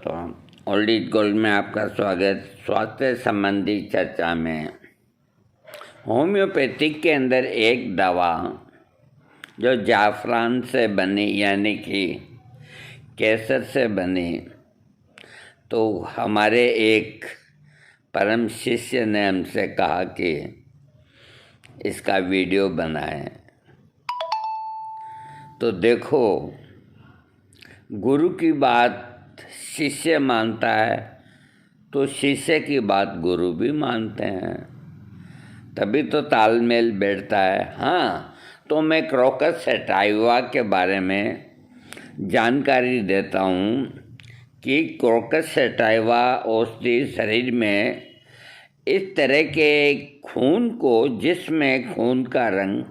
दोस्तों, old is gold में आपका स्वागत। स्वास्थ्य संबंधी चर्चा में होम्योपैथिक के अंदर एक दवा जो जाफरान से बनी यानी कि केसर से बनी, तो हमारे एक परम शिष्य ने हमसे कहा कि इसका वीडियो बनाएं। तो देखो, गुरु की बात शिष्य मानता है तो शिष्य की बात गुरु भी मानते हैं, तभी तो तालमेल बैठता है। हाँ, तो मैं क्रोकस सैटाइवा के बारे में जानकारी देता हूँ कि क्रोकस सैटाइवा औषधि शरीर में इस तरह के खून को, जिसमें खून का रंग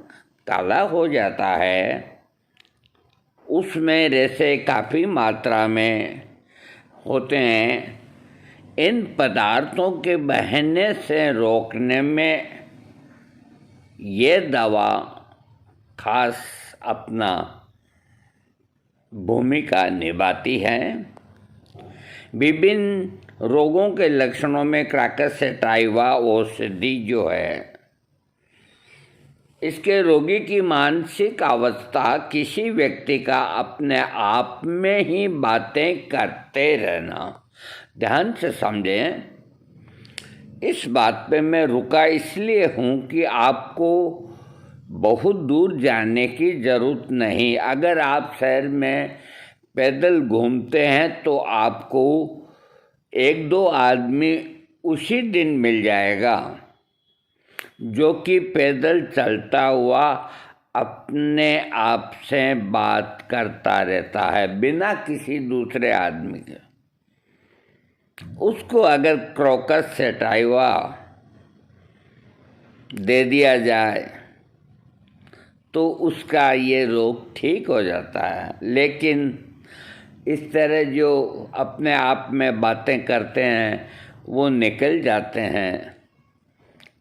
काला हो जाता है, उसमें रेशे काफ़ी मात्रा में होते हैं। इन पदार्थों के बहने से रोकने में ये दवा खास अपना भूमिका निभाती है। विभिन्न रोगों के लक्षणों में क्रोकस सैटाइवा औषधि जो है, इसके रोगी की मानसिक अवस्था किसी व्यक्ति का अपने आप में ही बातें करते रहना। ध्यान से समझें, इस बात पे मैं रुका इसलिए हूँ कि आपको बहुत दूर जाने की ज़रूरत नहीं। अगर आप शहर में पैदल घूमते हैं तो आपको एक दो आदमी उसी दिन मिल जाएगा जो कि पैदल चलता हुआ अपने आप से बात करता रहता है बिना किसी दूसरे आदमी के। उसको अगर क्रोकस सैटाइवा दे दिया जाए तो उसका ये रोग ठीक हो जाता है। लेकिन इस तरह जो अपने आप में बातें करते हैं वो निकल जाते हैं।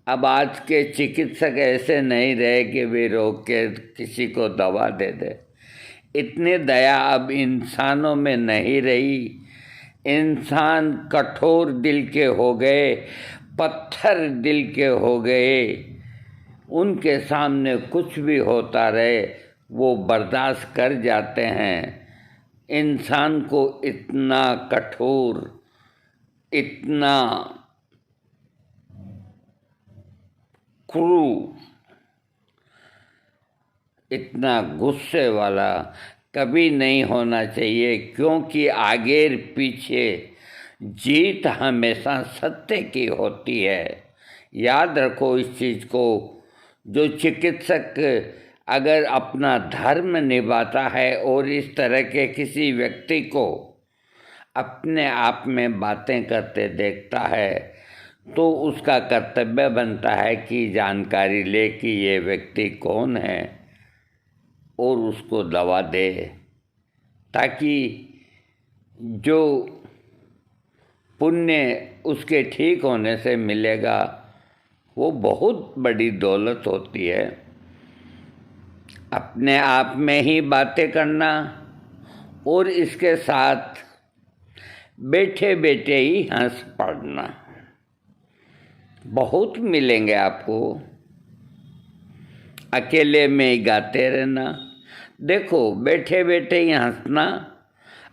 अब आज के चिकित्सक ऐसे नहीं रहे कि वे रोग के किसी को दवा दे दे। इतनी दया अब इंसानों में नहीं रही। इंसान कठोर दिल के हो गए, पत्थर दिल के हो गए। उनके सामने कुछ भी होता रहे वो बर्दाश्त कर जाते हैं। इंसान को इतना कठोर, इतना क्रूर, इतना गुस्से वाला कभी नहीं होना चाहिए, क्योंकि आगे पीछे जीत हमेशा सत्य की होती है। याद रखो इस चीज़ को। जो चिकित्सक अगर अपना धर्म निभाता है और इस तरह के किसी व्यक्ति को अपने आप में बातें करते देखता है तो उसका कर्तव्य बनता है कि जानकारी ले कि ये व्यक्ति कौन है और उसको दवा दे, ताकि जो पुण्य उसके ठीक होने से मिलेगा वो बहुत बड़ी दौलत होती है। अपने आप में ही बातें करना और इसके साथ बैठे बैठे ही हंस पड़ना, बहुत मिलेंगे आपको। अकेले में ही गाते रहना। देखो, बैठे बैठे ही हंसना,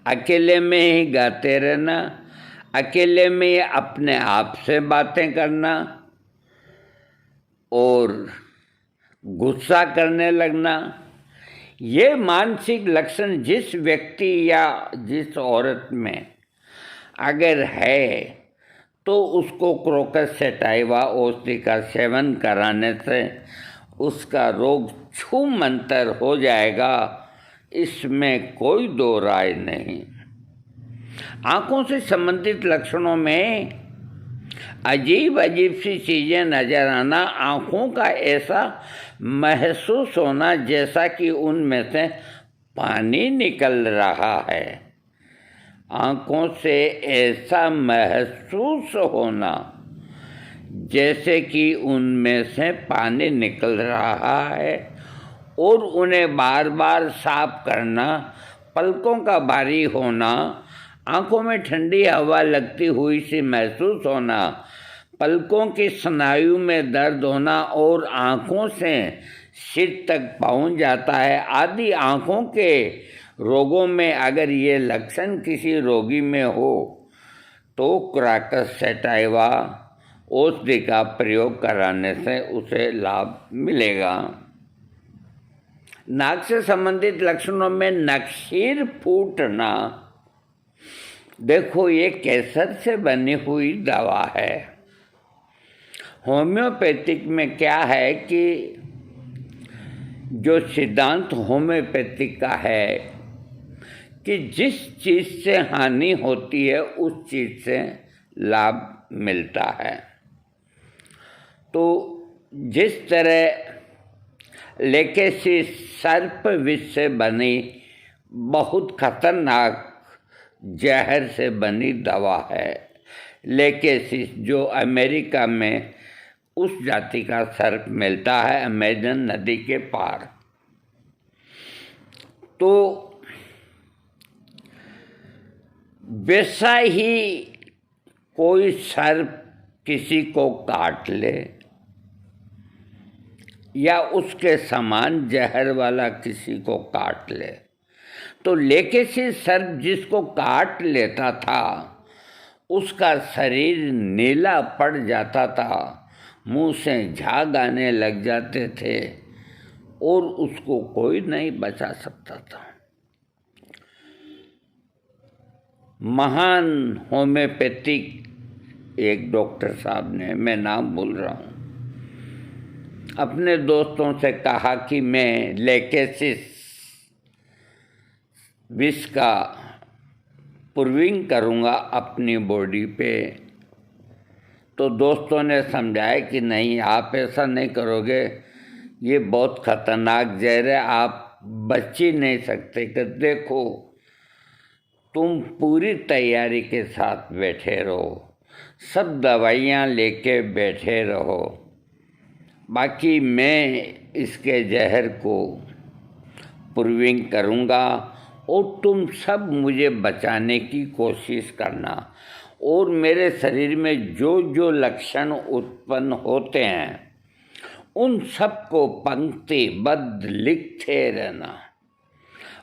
अकेले में ही गाते रहना, अकेले में ही अपने आप से बातें करना और गुस्सा करने लगना, ये मानसिक लक्षण जिस व्यक्ति या जिस औरत में अगर है तो उसको क्रोकस सैटाइवा औषधि का सेवन कराने से उसका रोग छूमंतर हो जाएगा। इसमें कोई दो राय नहीं। आँखों से संबंधित लक्षणों में अजीब अजीब सी चीज़ें नज़र आना, आँखों का ऐसा महसूस होना जैसा कि उनमें से पानी निकल रहा है। आँखों से ऐसा महसूस होना जैसे कि उनमें से पानी निकल रहा है और उन्हें बार बार साफ करना, पलकों का भारी होना, आंखों में ठंडी हवा लगती हुई सी महसूस होना, पलकों की स्नायु में दर्द होना और आंखों से सिर तक पहुंच जाता है आदि आंखों के रोगों में अगर ये लक्षण किसी रोगी में हो तो क्राकस सटाइवा औषधि का प्रयोग कराने से उसे लाभ मिलेगा। नाक से संबंधित लक्षणों में नखशीर फूटना, देखो ये केसर से बनी हुई दवा है। होम्योपैथिक में क्या है कि जो सिद्धांत होम्योपैथिक का है कि जिस चीज़ से हानि होती है उस चीज़ से लाभ मिलता है। तो जिस तरह लेकेसी सर्प विष से बनी बहुत खतरनाक जहर से बनी दवा है लेकेसिस, जो अमेरिका में उस जाति का सर्प मिलता है अमेजन नदी के पार। तो वैसा ही कोई सर्प किसी को काट ले या उसके समान जहर वाला किसी को काट ले तो लेकेसिस सर्प जिसको काट लेता था उसका शरीर नीला पड़ जाता था, मुंह से झाग आने लग जाते थे और उसको कोई नहीं बचा सकता था। महान होम्योपैथिक एक डॉक्टर साहब ने, मैं नाम भूल रहा हूँ, अपने दोस्तों से कहा कि मैं लेकेसिस विष का पुर्विंग करूँगा अपनी बॉडी पे। तो दोस्तों ने समझाया कि नहीं, आप ऐसा नहीं करोगे, ये बहुत खतरनाक जहर है, आप बच ही नहीं सकते। कि देखो तुम पूरी तैयारी के साथ बैठे रहो, सब दवाइयाँ लेके बैठे रहो, बाकी मैं इसके जहर को पुर्विंग करूँगा और तुम सब मुझे बचाने की कोशिश करना और मेरे शरीर में जो जो लक्षण उत्पन्न होते हैं उन सबको पंक्तिबद्ध लिखते रहना।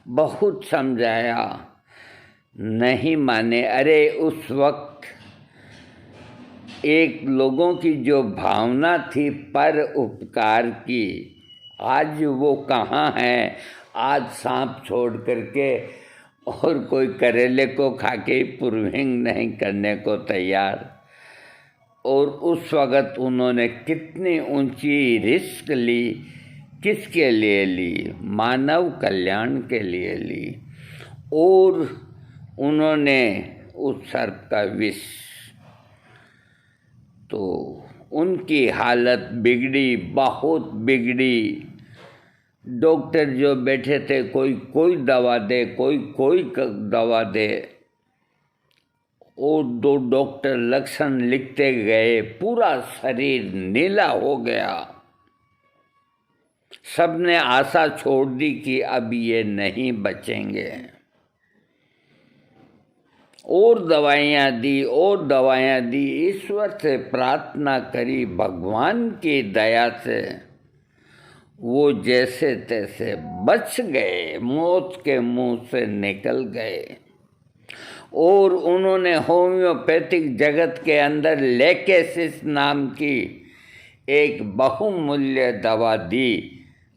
बहुत समझाया, नहीं माने। अरे उस वक्त एक लोगों की जो भावना थी पर उपकार की, आज वो कहाँ है। आज सांप छोड़ करके और कोई करेले को खा के पुर्विंग नहीं करने को तैयार। और उस वक़्त उन्होंने कितनी ऊंची रिस्क ली, किसके लिए ली, मानव कल्याण के लिए ली। और उन्होंने उस सर्प का विष, तो उनकी हालत बिगड़ी, बहुत बिगड़ी। डॉक्टर जो बैठे थे, कोई दवा दे, कोई दवा दे, और दो डॉक्टर लक्षण लिखते गए, पूरा शरीर नीला हो गया। सबने आशा छोड़ दी कि अब ये नहीं बचेंगे। और दवाइयाँ दी और दवाइयाँ दी, ईश्वर से प्रार्थना करी, भगवान की दया से वो जैसे तैसे बच गए, मौत के मुंह से निकल गए। और उन्होंने होम्योपैथिक जगत के अंदर लेकेसिस नाम की एक बहुमूल्य दवा दी।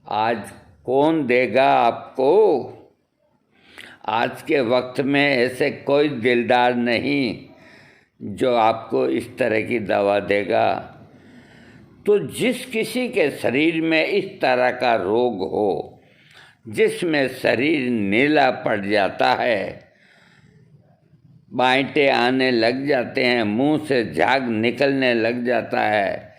आज कौन देगा आपको? आज के वक्त में ऐसे कोई दिलदार नहीं जो आपको इस तरह की दवा देगा। तो जिस किसी के शरीर में इस तरह का रोग हो, जिसमें शरीर नीला पड़ जाता है, बांटे आने लग जाते हैं, मुंह से झाग निकलने लग जाता है,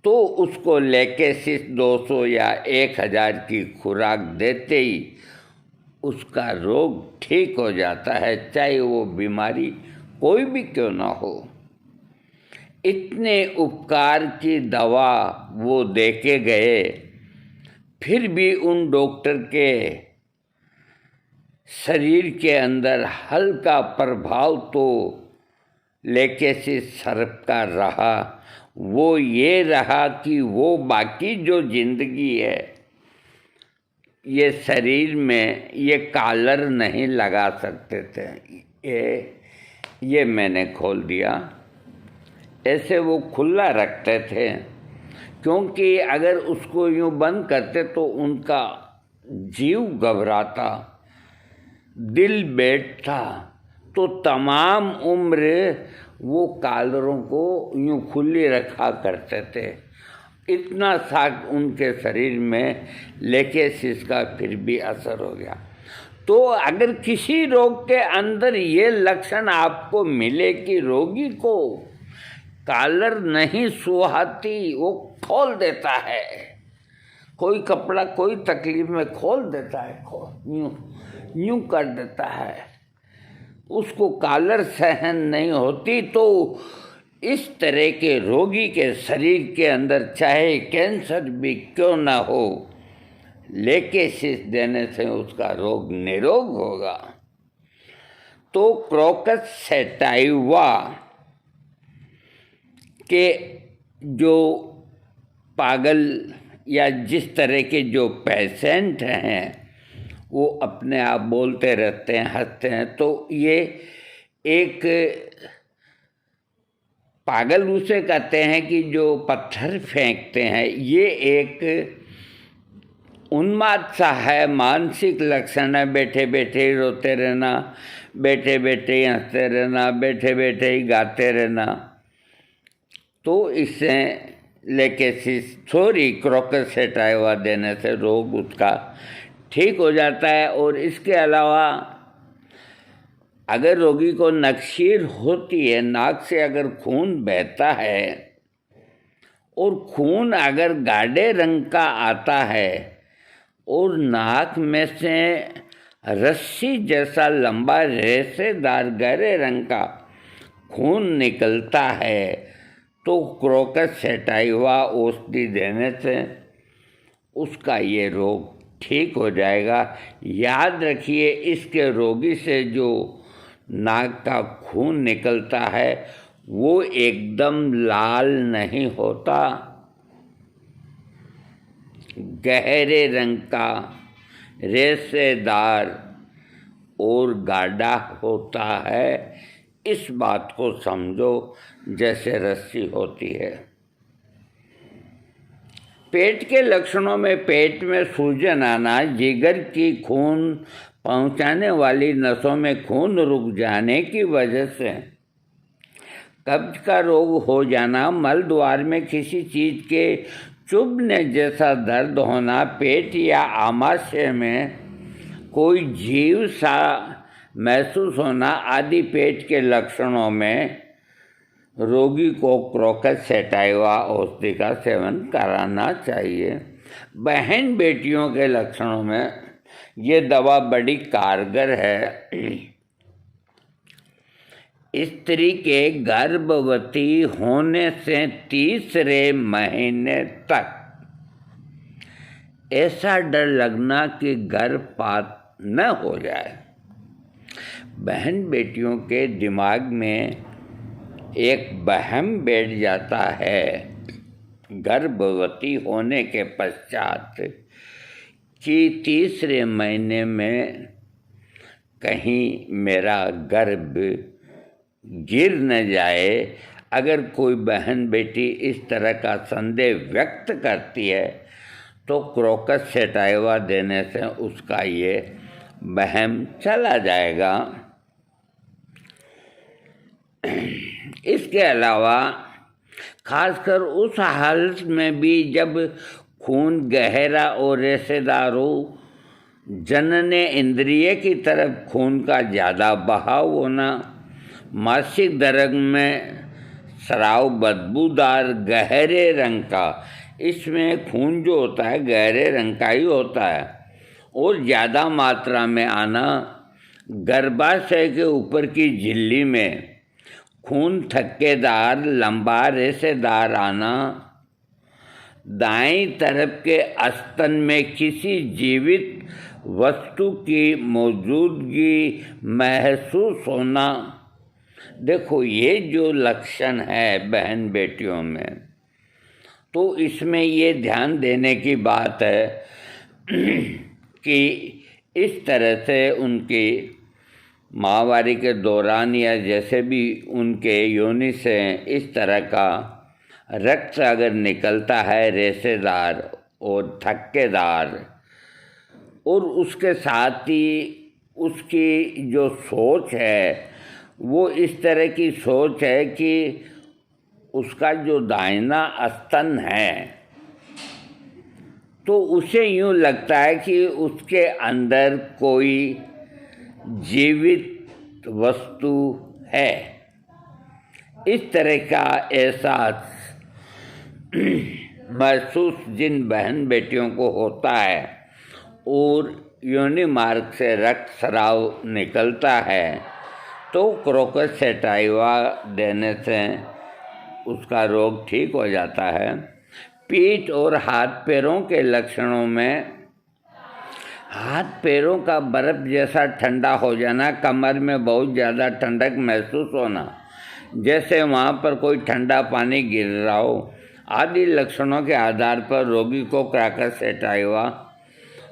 तो उसको लेकेसिस 200 या 1000 की खुराक देते ही उसका रोग ठीक हो जाता है, चाहे वो बीमारी कोई भी क्यों ना हो। इतने उपकार की दवा वो देके गए, फिर भी उन डॉक्टर के शरीर के अंदर हल्का प्रभाव तो लेकेसिस सर्प का रहा। वो ये रहा कि वो बाकी जो जिंदगी है ये शरीर में ये कॉलर नहीं लगा सकते थे, ये मैंने खोल दिया। ऐसे वो खुला रखते थे, क्योंकि अगर उसको यूँ बंद करते तो उनका जीव घबराता, दिल बैठता, तो तमाम उम्र वो कॉलरों को यूँ खुली रखा करते थे। इतना सा उनके शरीर में लेकेसिस का फिर भी असर हो गया। तो अगर किसी रोग के अंदर ये लक्षण आपको मिले कि रोगी को कॉलर नहीं सुहाती, वो खोल देता है, कोई कपड़ा कोई तकलीफ में खोल देता है, यूँ कर देता है, उसको कॉलर सहन नहीं होती, तो इस तरह के रोगी के शरीर के अंदर चाहे कैंसर भी क्यों ना हो, लेकेसिस देने से उसका रोग निरोग होगा। तो क्रोकस सैटाइवा के जो पागल या जिस तरह के जो पेशेंट हैं वो अपने आप बोलते रहते हैं, हंसते हैं, तो ये एक पागल उसे कहते हैं कि जो पत्थर फेंकते हैं। ये एक उन्माद सा है, मानसिक लक्षण है। बैठे बैठे रोते रहना, बैठे बैठे हंसते रहना, बैठे बैठे ही गाते रहना। तो इससे लेकेसिस क्रोकस सैटाइवा देने से रोग उसका ठीक हो जाता है। और इसके अलावा अगर रोगी को नक्शीर होती है, नाक से अगर खून बहता है और खून अगर गाढ़े रंग का आता है और नाक में से रस्सी जैसा लंबा रेशेदार गहरे रंग का खून निकलता है, तो क्रोकस सैटाइवा औषधि देने से उसका ये रोग ठीक हो जाएगा। याद रखिए, इसके रोगी से जो नाक का खून निकलता है वो एकदम लाल नहीं होता, गहरे रंग का, रेशेदार और गाढ़ा होता है। इस बात को समझो जैसे रस्सी होती है। पेट के लक्षणों में पेट में सूजन आना, जिगर की खून पहुंचाने वाली नसों में खून रुक जाने की वजह से कब्ज का रोग हो जाना, मल द्वार में किसी चीज़ के चुभने जैसा दर्द होना, पेट या आमाशय में कोई जीव सा महसूस होना आदि पेट के लक्षणों में रोगी को क्रोकस सैटाइवा औषधि का सेवन कराना चाहिए। बहन बेटियों के लक्षणों में ये दवा बड़ी कारगर है। स्त्री के गर्भवती होने से तीसरे महीने तक ऐसा डर लगना कि गर्भपात न हो जाए। बहन बेटियों के दिमाग में एक वहम बैठ जाता है गर्भवती होने के पश्चात कि तीसरे महीने में कहीं मेरा गर्भ गिर न जाए। अगर कोई बहन बेटी इस तरह का संदेह व्यक्त करती है तो क्रोकस सैटाइवा देने से उसका ये वहम चला जाएगा। इसके अलावा खासकर उस हालत में भी जब खून गहरा और रेशेदार हो, जनने इंद्रिय की तरफ खून का ज़्यादा बहाव होना, मासिक दर्द में स्राव बदबूदार गहरे रंग का, इसमें खून जो होता है गहरे रंग का ही होता है, और ज़्यादा मात्रा में आना, गर्भाशय के ऊपर की झिल्ली में खून थक्केदार लंबा रेशेदार आना, दाईं तरफ के स्तन में किसी जीवित वस्तु की मौजूदगी महसूस होना। देखो ये जो लक्षण है बहन बेटियों में, तो इसमें ये ध्यान देने की बात है कि इस तरह से उनकी माहवारी के दौरान या जैसे भी उनके योनि से इस तरह का रक्त अगर निकलता है रेशेदार और थक्केदार, और उसके साथ ही उसकी जो सोच है वो इस तरह की सोच है कि उसका जो दाहिना स्तन है तो उसे यूँ लगता है कि उसके अंदर कोई जीवित वस्तु है। इस तरह का एहसास महसूस जिन बहन बेटियों को होता है और योनि मार्ग से रक्त स्राव निकलता है तो क्रोकस सैटाइवा देने से उसका रोग ठीक हो जाता है। पीठ और हाथ पैरों के लक्षणों में हाथ पैरों का बर्फ़ जैसा ठंडा हो जाना, कमर में बहुत ज़्यादा ठंडक महसूस होना, जैसे वहाँ पर कोई ठंडा पानी गिर रहा हो, आदि लक्षणों के आधार पर रोगी को क्रोकस सैटाइवा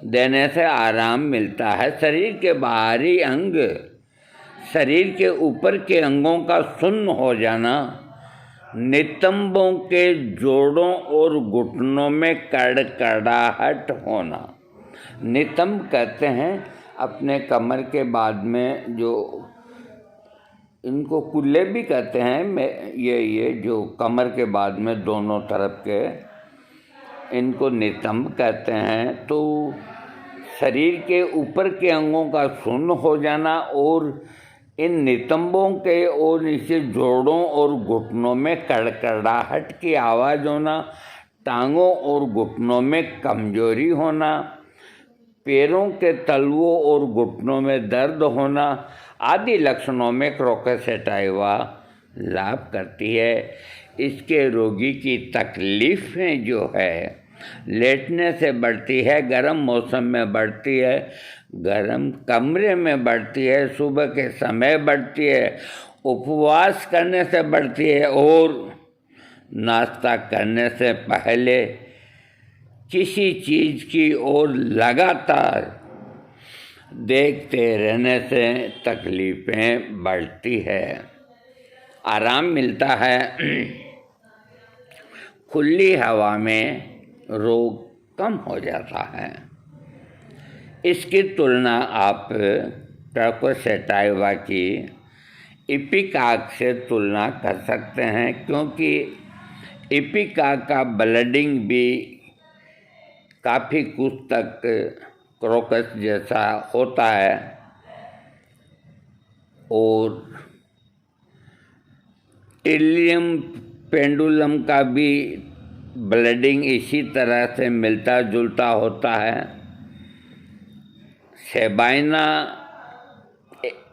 देने से आराम मिलता है। शरीर के बाहरी अंग, शरीर के ऊपर के अंगों का सुन्न हो जाना, नितंबों के जोड़ों और घुटनों में कड़कड़ाहट होना। नितंब कहते हैं अपने कमर के बाद में जो, इनको कुल्ले भी कहते हैं, ये जो कमर के बाद में दोनों तरफ के, इनको नितंब कहते हैं। तो शरीर के ऊपर के अंगों का शून्य हो जाना और इन नितंबों के और नीचे जोड़ों और घुटनों में कड़कड़ाहट की आवाज़ होना, टांगों और घुटनों में कमजोरी होना, पैरों के तलवों और घुटनों में दर्द होना, आदि लक्षणों में क्रोकस सैटाइवा लाभ करती है। इसके रोगी की तकलीफ़ें जो है लेटने से बढ़ती है, गर्म मौसम में बढ़ती है, गर्म कमरे में बढ़ती है, सुबह के समय बढ़ती है, उपवास करने से बढ़ती है और नाश्ता करने से पहले किसी चीज़ की ओर लगातार देखते रहने से तकलीफ़ें बढ़ती है। आराम मिलता है। खुली हवा में रोग कम हो जाता है। इसकी तुलना आप क्रोकस सैटाइवा की इपिकाक से तुलना कर सकते हैं, क्योंकि इपिकाक का ब्लीडिंग भी काफ़ी कुछ तक क्रोकस जैसा होता है और टिलियम पेंडुलम का भी ब्लीडिंग इसी तरह से मिलता जुलता होता है। Sabina,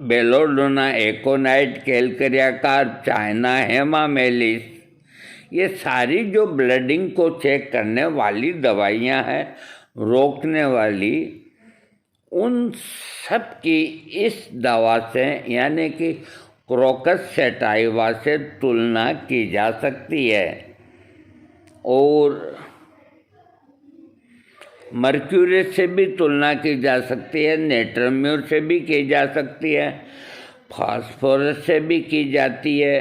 belladonna, aconite, calcarea carb, china hamamelis, ये सारी जो ब्लीडिंग को चेक करने वाली दवाइयाँ हैं, रोकने वाली, उन सब की इस दवा से यानी कि क्रोकस सैटाइवा से तुलना की जा सकती है। और मर्क्यूरी से भी तुलना की जा सकती है, नेट्रम्यूर से भी की जा सकती है, फास्फोरस से भी की जाती है,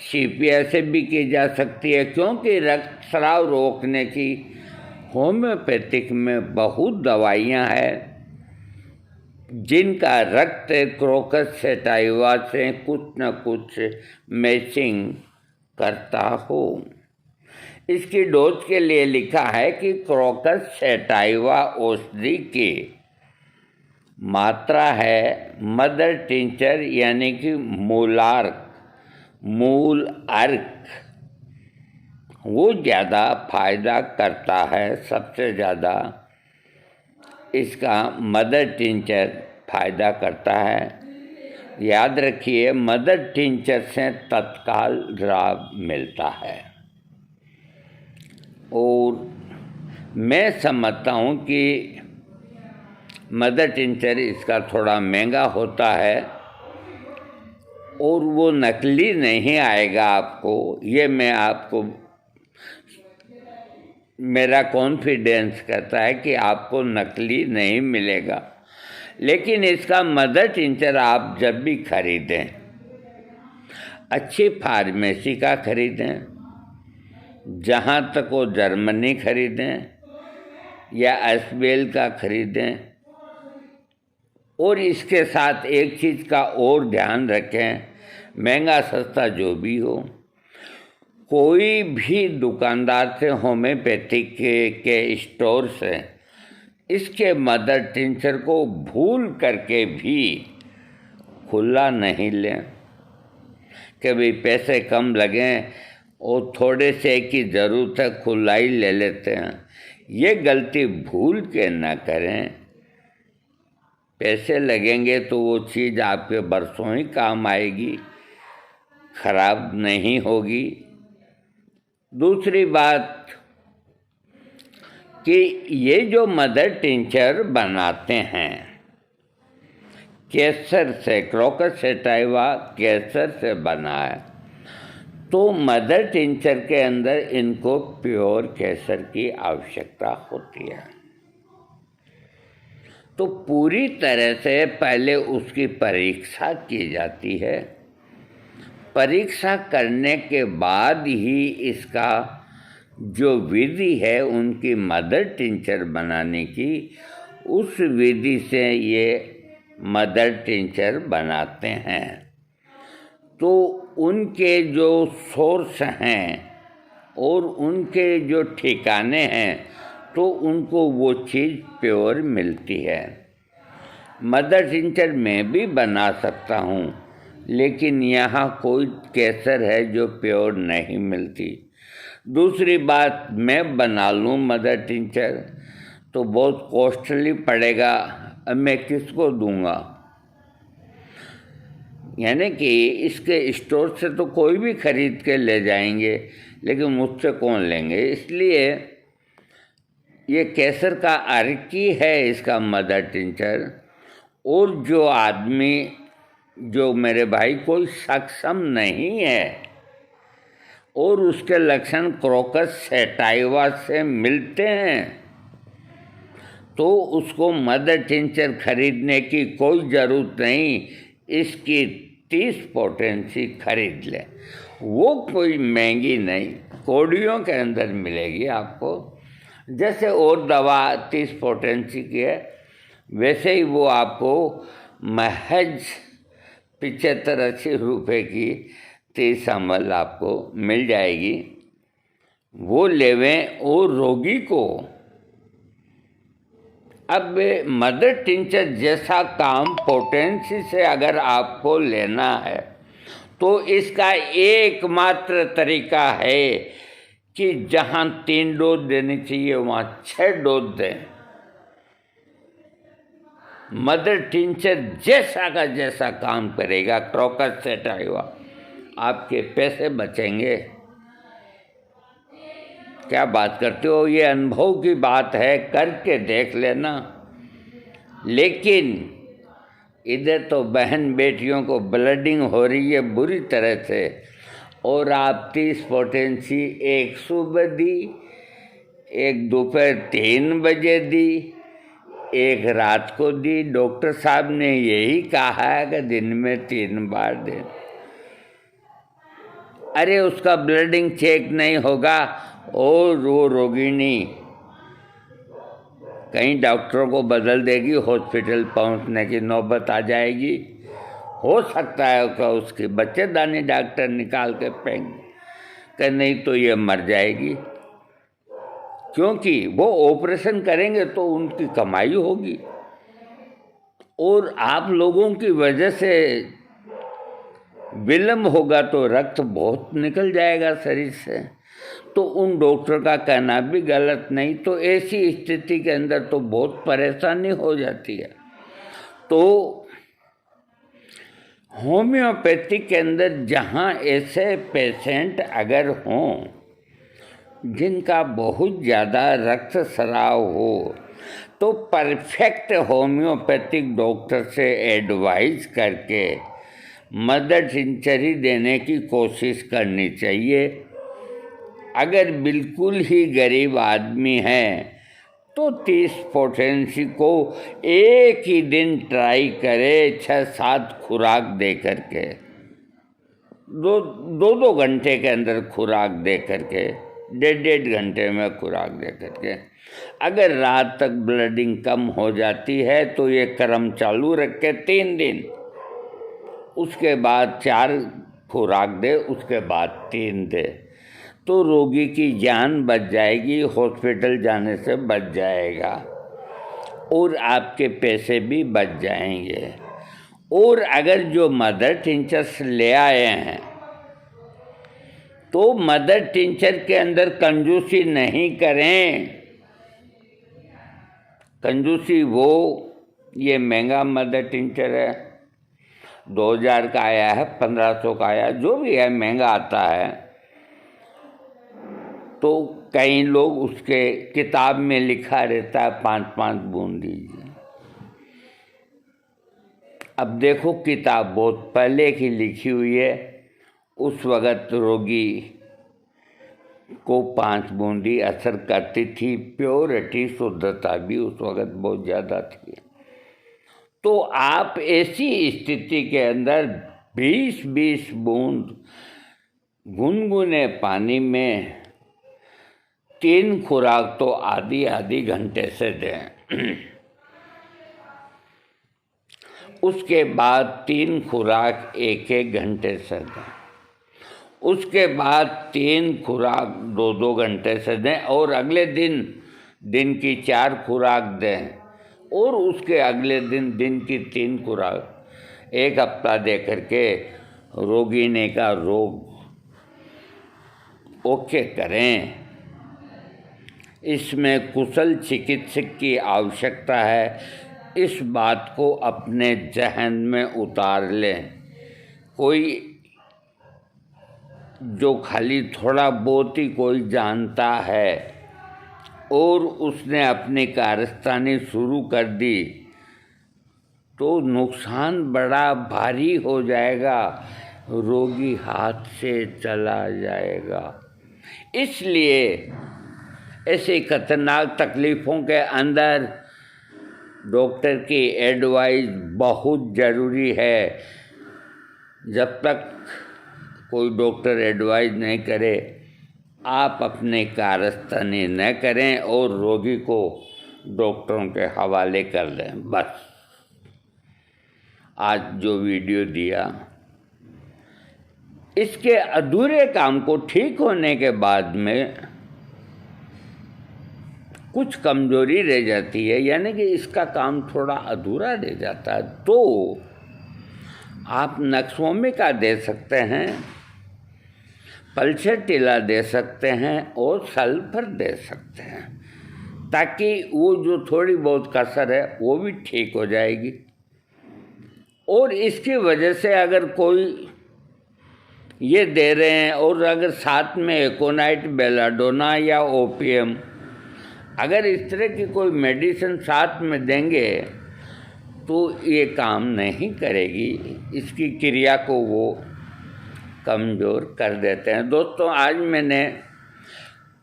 सीपिया से भी की जा सकती है, क्योंकि रक्तस्राव रोकने की होम्योपैथिक में बहुत दवाइयाँ हैं जिनका रक्त क्रोकस सैटाइवा से कुछ न कुछ मैचिंग करता हो। इसकी डोज के लिए लिखा है कि क्रोकस सैटाइवा औषधि की मात्रा है मदर टिंचर यानी कि मूल अर्क, वो ज़्यादा फायदा करता है। सबसे ज़्यादा इसका मदर टिंचर फायदा करता है। याद रखिए, मदर टिंचर से तत्काल लाभ मिलता है। और मैं समझता हूँ कि मदर टिंचर इसका थोड़ा महंगा होता है और वो नकली नहीं आएगा आपको, ये मैं आपको, मेरा कॉन्फिडेंस कहता है कि आपको नकली नहीं मिलेगा। लेकिन इसका मदर टिंचर आप जब भी खरीदें, अच्छी फार्मेसी का खरीदें, जहाँ तक वो जर्मनी खरीदें या एसबीएल का खरीदें। और इसके साथ एक चीज़ का और ध्यान रखें, महंगा सस्ता जो भी हो, कोई भी दुकानदार से, होम्योपैथिक के स्टोर से इसके मदर टिंचर को भूल करके भी खुला नहीं लें। कभी पैसे कम लगें और थोड़े से की ज़रूरत है, खुला ही ले लेते हैं। ये गलती भूल के ना करें। पैसे लगेंगे तो वो चीज़ आपके बरसों ही काम आएगी, खराब नहीं होगी। दूसरी बात कि ये जो मदर टिंचर बनाते हैं केसर से, क्रोकस सैटाइवा केसर से बना है, तो मदर टिंचर के अंदर इनको प्योर केसर की आवश्यकता होती है। तो पूरी तरह से पहले उसकी परीक्षा की जाती है। परीक्षा करने के बाद ही इसका जो विधि है उनकी मदर टिंचर बनाने की, उस विधि से ये मदर टिंचर बनाते हैं। तो उनके जो सोर्स हैं और उनके जो ठिकाने हैं, तो उनको वो चीज़ प्योर मिलती है। मदर टिंचर मैं भी बना सकता हूँ, लेकिन यहाँ कोई केसर है जो प्योर नहीं मिलती। दूसरी बात, मैं बना लूँ मदर टिंचर तो बहुत कॉस्टली पड़ेगा, अब मैं किसको दूंगा? यानी कि इसके स्टोर से तो कोई भी खरीद के ले जाएंगे, लेकिन मुझसे कौन लेंगे? इसलिए ये केसर का अर्की है इसका मदर टिंचर। और जो आदमी, जो मेरे भाई कोई सक्षम नहीं है और उसके लक्षण क्रोकस सैटाइवा से मिलते हैं, तो उसको मदर टिंचर खरीदने की कोई ज़रूरत नहीं। इसकी 30 पोटेंसी खरीद लें, वो कोई महंगी नहीं, कोड़ियों के अंदर मिलेगी आपको। जैसे और दवा 30 पोटेंसी की है, वैसे ही वो आपको महज 75-80 रुपये की 30 ml आपको मिल जाएगी। वो लेवें। और रोगी को अब मदर टिंचर जैसा काम पोटेंसी से अगर आपको लेना है, तो इसका एकमात्र तरीका है कि जहाँ 3 डोज देनी चाहिए वहाँ 6 डोज दें। मदर टिंचर जैसा का जैसा काम करेगा क्रोकस सैटाइवा, आपके पैसे बचेंगे। क्या बात करते हो? ये अनुभव की बात है, करके देख लेना। लेकिन इधर तो बहन बेटियों को ब्लडिंग हो रही है बुरी तरह से, और आप 30 पोटेंसी एक सुबह दी, एक दोपहर 3 बजे दी, एक रात को दी। डॉक्टर साहब ने यही कहा है कि दिन में 3 बार दें। अरे उसका ब्लडिंग चेक नहीं होगा और वो रोगिणी कहीं डॉक्टरों को बदल देगी, हॉस्पिटल पहुंचने की नौबत आ जाएगी। हो सकता है कि उसके बच्चेदानी डॉक्टर निकाल के फेंक कि नहीं तो ये मर जाएगी, क्योंकि वो ऑपरेशन करेंगे तो उनकी कमाई होगी। और आप लोगों की वजह से विलम्ब होगा तो रक्त बहुत निकल जाएगा शरीर से, तो उन डॉक्टर का कहना भी गलत नहीं। तो ऐसी स्थिति के अंदर तो बहुत परेशानी हो जाती है। तो होम्योपैथिक के अंदर जहाँ ऐसे पेशेंट अगर हों जिनका बहुत ज़्यादा रक्त स्राव हो, तो परफेक्ट होम्योपैथिक डॉक्टर से एडवाइस करके मदर टिंचर ही देने की कोशिश करनी चाहिए। अगर बिल्कुल ही गरीब आदमी है तो 30 पोटेंसी को एक ही दिन ट्राई करे, 6-7 खुराक दे करके, दो घंटे के अंदर खुराक दे करके, 1.5 घंटे में खुराक दे करके। अगर रात तक ब्लीडिंग कम हो जाती है तो ये क्रम चालू रख के 3 दिन, उसके बाद 4 खुराक दे, उसके बाद 3 दे, तो रोगी की जान बच जाएगी, हॉस्पिटल जाने से बच जाएगा और आपके पैसे भी बच जाएंगे। और अगर जो मदर टिंचर्स ले आए हैं तो मदर टिंचर के अंदर कंजूसी नहीं करें। कंजूसी वो, ये महंगा मदर टिंचर है, 2000 का आया है, 1500 का आया, जो भी है महंगा आता है, तो कई लोग उसके किताब में लिखा रहता है 5-5 बूंद दीजिए। अब देखो किताब बहुत पहले की लिखी हुई है, उस वक़्त रोगी को 5 बूंदी असर करती थी, प्योरिटी शुद्धता भी उस वक़्त बहुत ज़्यादा थी। तो आप ऐसी स्थिति के अंदर 20-20 बूंद गुनगुने पानी में 3 खुराक तो आधी घंटे से दें। उसके बाद 3 खुराक 1-1 घंटे से दें। उसके बाद 3 खुराक 2-2 घंटे से दें और अगले दिन की 4 खुराक दें और उसके अगले दिन की 3 खुराक, 1 हफ्ता दे करके रोगी ने का रोग ओके करें। इसमें कुशल चिकित्सक की आवश्यकता है, इस बात को अपने जहन में उतार लें। कोई जो खाली थोड़ा बहुत ही कोई जानता है और उसने अपनी कारस्तानी शुरू कर दी तो नुकसान बड़ा भारी हो जाएगा, रोगी हाथ से चला जाएगा। इसलिए ऐसी खतरनाक तकलीफ़ों के अंदर डॉक्टर की एडवाइस बहुत ज़रूरी है। जब तक कोई डॉक्टर एडवाइस नहीं करे, आप अपने कारस्तानी न करें और रोगी को डॉक्टरों के हवाले कर दें। बस आज जो वीडियो दिया, इसके अधूरे काम को ठीक होने के बाद में कुछ कमजोरी रह जाती है, यानी कि इसका काम थोड़ा अधूरा रह जाता है, तो आप नक्सोमिका दे सकते हैं, पल्सेटिला दे सकते हैं और सल्फर दे सकते हैं, ताकि वो जो थोड़ी बहुत कसर है वो भी ठीक हो जाएगी। और इसकी वजह से अगर कोई ये दे रहे हैं और अगर साथ में एकोनाइट, बेलाडोना या ओपीएम, अगर इस तरह की कोई मेडिसिन साथ में देंगे तो ये काम नहीं करेगी, इसकी क्रिया को वो कमज़ोर कर देते हैं। दोस्तों, आज मैंने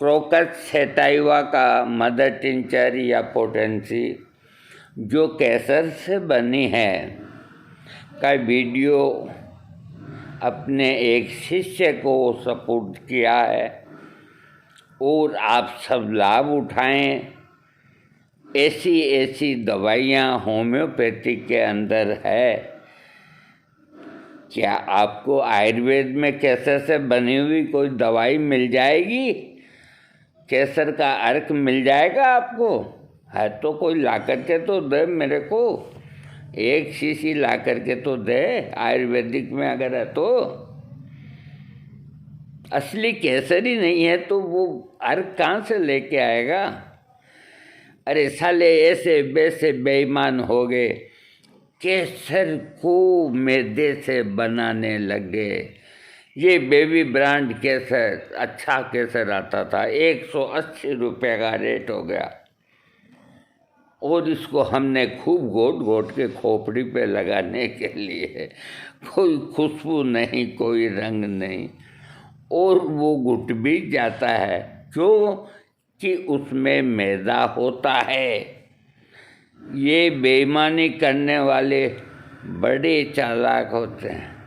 क्रोकस सैटाइवा का मदर टिंचर या पोटेंसी जो केसर से बनी है का वीडियो अपने एक शिष्य को सपोर्ट किया है और आप सब लाभ उठाएं। ऐसी दवाइयाँ होम्योपैथिक के अंदर है। क्या आपको आयुर्वेद में केसर से बनी हुई कोई दवाई मिल जाएगी? केसर का अर्क मिल जाएगा आपको? है तो कोई ला करके तो दे मेरे को, 1 शीशी ला करके तो दे, आयुर्वेदिक में अगर है तो। असली केसर ही नहीं है तो वो अर्क कहाँ से लेके आएगा? अरे साले ऐसे वैसे बेईमान हो गए, केसर को मैदे से बनाने लगे। ये बेबी ब्रांड केसर, अच्छा केसर आता था, 180 रुपये का रेट हो गया। और इसको हमने खूब घोट घोट के खोपड़ी पे लगाने के लिए, कोई खुशबू नहीं, कोई रंग नहीं, और वो घुट भी जाता है। क्यों? कि उसमें मैदा होता है। ये बेईमानी करने वाले बड़े चालाक होते हैं।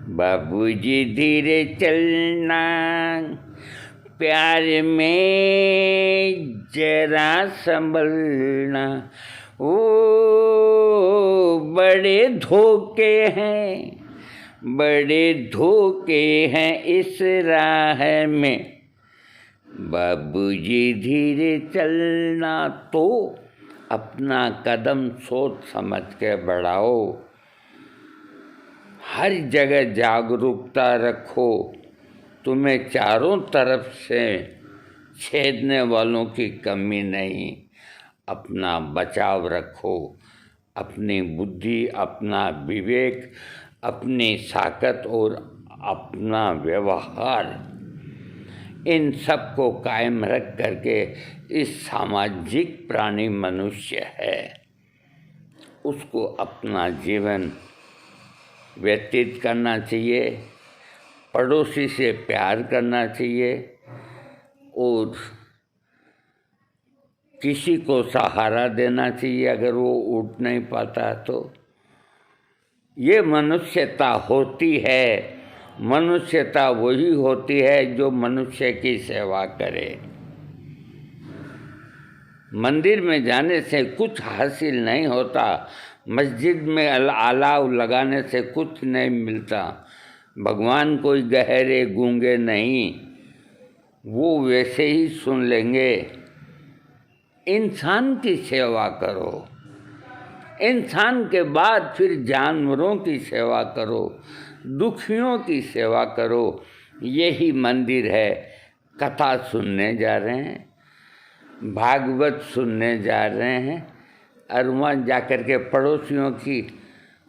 बाबूजी धीरे चलना, प्यार में जरा संभलना, ओ बड़े धोखे हैं, बड़े धोखे हैं इस राह में। बाबूजी धीरे चलना, तो अपना कदम सोच समझ के बढ़ाओ। हर जगह जागरूकता रखो। तुम्हें चारों तरफ से छेदने वालों की कमी नहीं। अपना बचाव रखो। अपनी बुद्धि, अपना विवेक, अपनी ताकत और अपना व्यवहार, इन सब को कायम रख करके इस सामाजिक प्राणी मनुष्य है, उसको अपना जीवन व्यतीत करना चाहिए। पड़ोसी से प्यार करना चाहिए और किसी को सहारा देना चाहिए अगर वो उठ नहीं पाता तो। ये मनुष्यता होती है। मनुष्यता वही होती है जो मनुष्य की सेवा करे। मंदिर में जाने से कुछ हासिल नहीं होता, मस्जिद में अलाव लगाने से कुछ नहीं मिलता। भगवान कोई गहरे गूंगे नहीं, वो वैसे ही सुन लेंगे। इंसान की सेवा करो, इंसान के बाद फिर जानवरों की सेवा करो, दुखियों की सेवा करो। यही मंदिर है। कथा सुनने जा रहे हैं, भागवत सुनने जा रहे हैं, और वहाँ जाकर के पड़ोसियों की,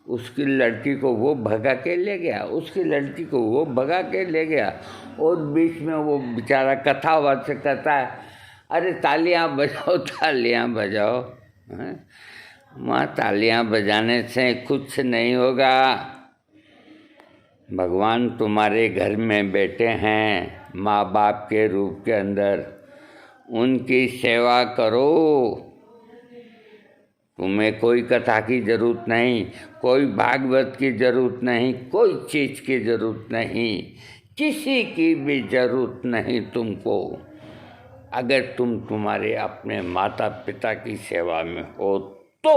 उसकी लड़की को वो भगा के ले गया, उसकी लड़की को वो भगा के ले गया, और बीच में वो बेचारा कथावाद से कहता है, अरे तालियां बजाओ, तालियां बजाओ। वहाँ तालियां बजाने से कुछ नहीं होगा। भगवान तुम्हारे घर में बैठे हैं माँ बाप के रूप के अंदर, उनकी सेवा करो। तुम्हें कोई कथा की ज़रूरत नहीं, कोई भागवत की ज़रूरत नहीं, कोई चीज़ की ज़रूरत नहीं, किसी की भी ज़रूरत नहीं तुमको। अगर तुम तुम्हारे अपने माता पिता की सेवा में हो तो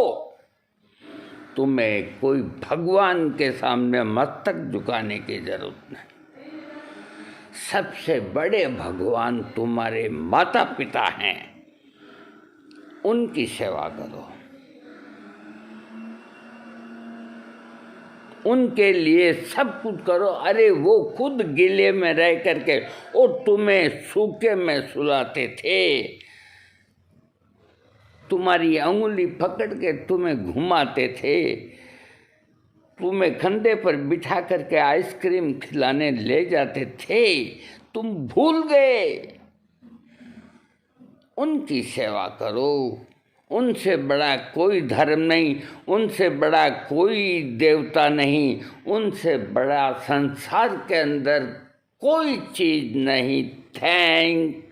तुम्हें कोई भगवान के सामने मस्तक झुकाने की ज़रूरत नहीं। सबसे बड़े भगवान तुम्हारे माता पिता हैं, उनकी सेवा करो, उनके लिए सब कुछ करो। अरे वो खुद गिले में रह करके और तुम्हें सूखे में सुलाते थे, तुम्हारी अंगुली पकड़ के तुम्हें घुमाते थे, तुम्हें कंधे पर बिठा करके आइसक्रीम खिलाने ले जाते थे, तुम भूल गए। उनकी सेवा करो। उनसे बड़ा कोई धर्म नहीं, उनसे बड़ा कोई देवता नहीं, उनसे बड़ा संसार के अंदर कोई चीज़ नहीं। थैंक